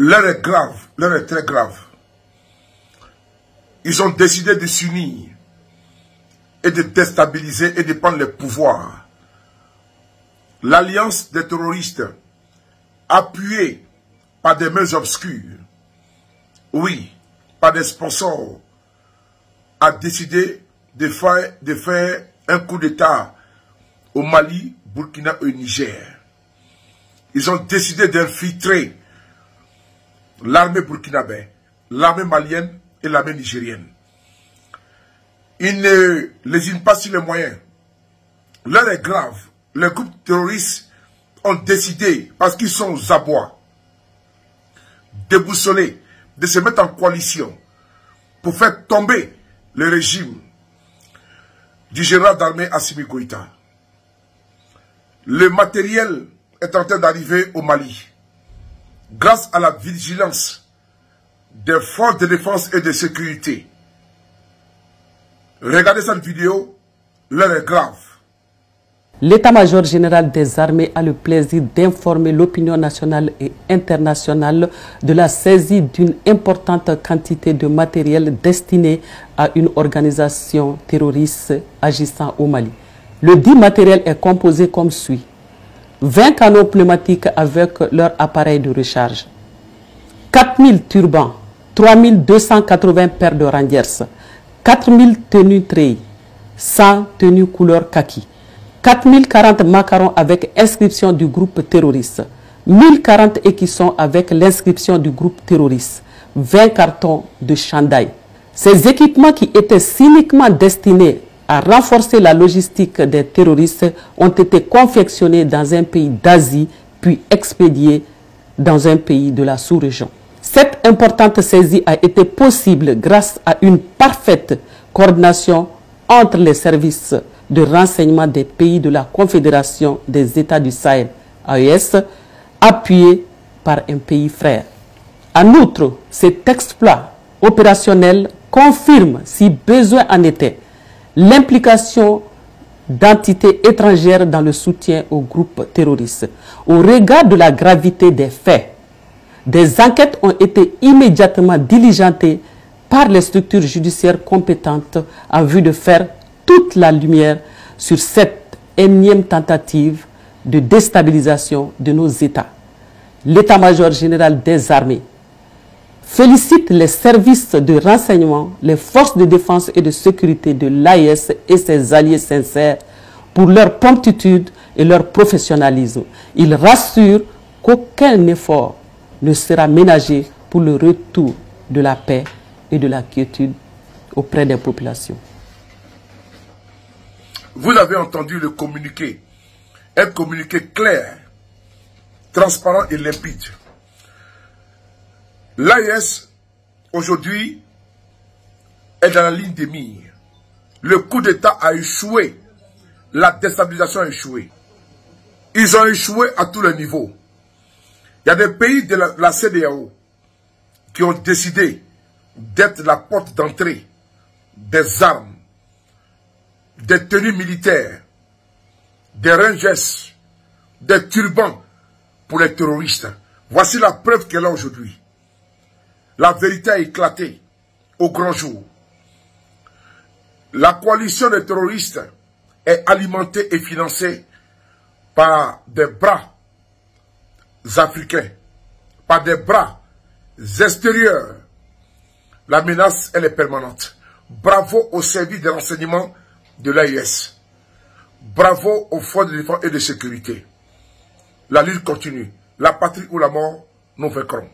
L'heure est grave, l'heure est très grave. Ils ont décidé de s'unir et de déstabiliser et de prendre le pouvoir. L'alliance des terroristes, appuyée par des mains obscures, oui, par des sponsors, a décidé de faire un coup d'État au Mali, Burkina et Niger. Ils ont décidé d'infiltrer l'armée burkinabé, l'armée malienne et l'armée nigérienne. Ils ne lésinent pas sur les moyens. L'heure est grave. Les groupes terroristes ont décidé, parce qu'ils sont aux abois, déboussolés, de se mettre en coalition pour faire tomber le régime du général d'armée Assimi Goïta. Le matériel est en train d'arriver au Mali. Grâce à la vigilance des forces de défense et de sécurité. Regardez cette vidéo, l'heure est grave. L'état-major général des armées a le plaisir d'informer l'opinion nationale et internationale de la saisie d'une importante quantité de matériel destiné à une organisation terroriste agissant au Mali. Le dit matériel est composé comme suit. 20 canons pneumatiques avec leur appareil de recharge, 4000 turbans, 3280 paires de rangers, 4000 tenues treilles, 100 tenues couleur kaki, 4040 macarons avec inscription du groupe terroriste, 1040 écussons avec l'inscription du groupe terroriste, 20 cartons de chandail. Ces équipements qui étaient cyniquement destinés à renforcer la logistique des terroristes ont été confectionnés dans un pays d'Asie puis expédiés dans un pays de la sous-région. Cette importante saisie a été possible grâce à une parfaite coordination entre les services de renseignement des pays de la Confédération des États du Sahel, AES, appuyés par un pays frère. En outre, cet exploit opérationnel confirme, si besoin en était, l'implication d'entités étrangères dans le soutien au groupe terroriste. Au regard de la gravité des faits, des enquêtes ont été immédiatement diligentées par les structures judiciaires compétentes en vue de faire toute la lumière sur cette énième tentative de déstabilisation de nos États. L'état-major général des armées félicite les services de renseignement, les forces de défense et de sécurité de l'AES et ses alliés sincères pour leur promptitude et leur professionnalisme. Il rassure qu'aucun effort ne sera ménagé pour le retour de la paix et de la quiétude auprès des populations. Vous avez entendu le communiqué, un communiqué clair, transparent et limpide. L'AES, aujourd'hui, est dans la ligne des mires. Le coup d'État a échoué. La déstabilisation a échoué. Ils ont échoué à tous les niveaux. Il y a des pays de la CEDEAO qui ont décidé d'être la porte d'entrée des armes, des tenues militaires, des rangers, des turbans pour les terroristes. Voici la preuve qu'elle a aujourd'hui. La vérité a éclaté au grand jour. La coalition des terroristes est alimentée et financée par des bras africains, par des bras extérieurs. La menace, elle est permanente. Bravo au service de renseignement de l'AES. Bravo aux forces de défense et de sécurité. La lutte continue. La patrie ou la mort, nous vaincrons.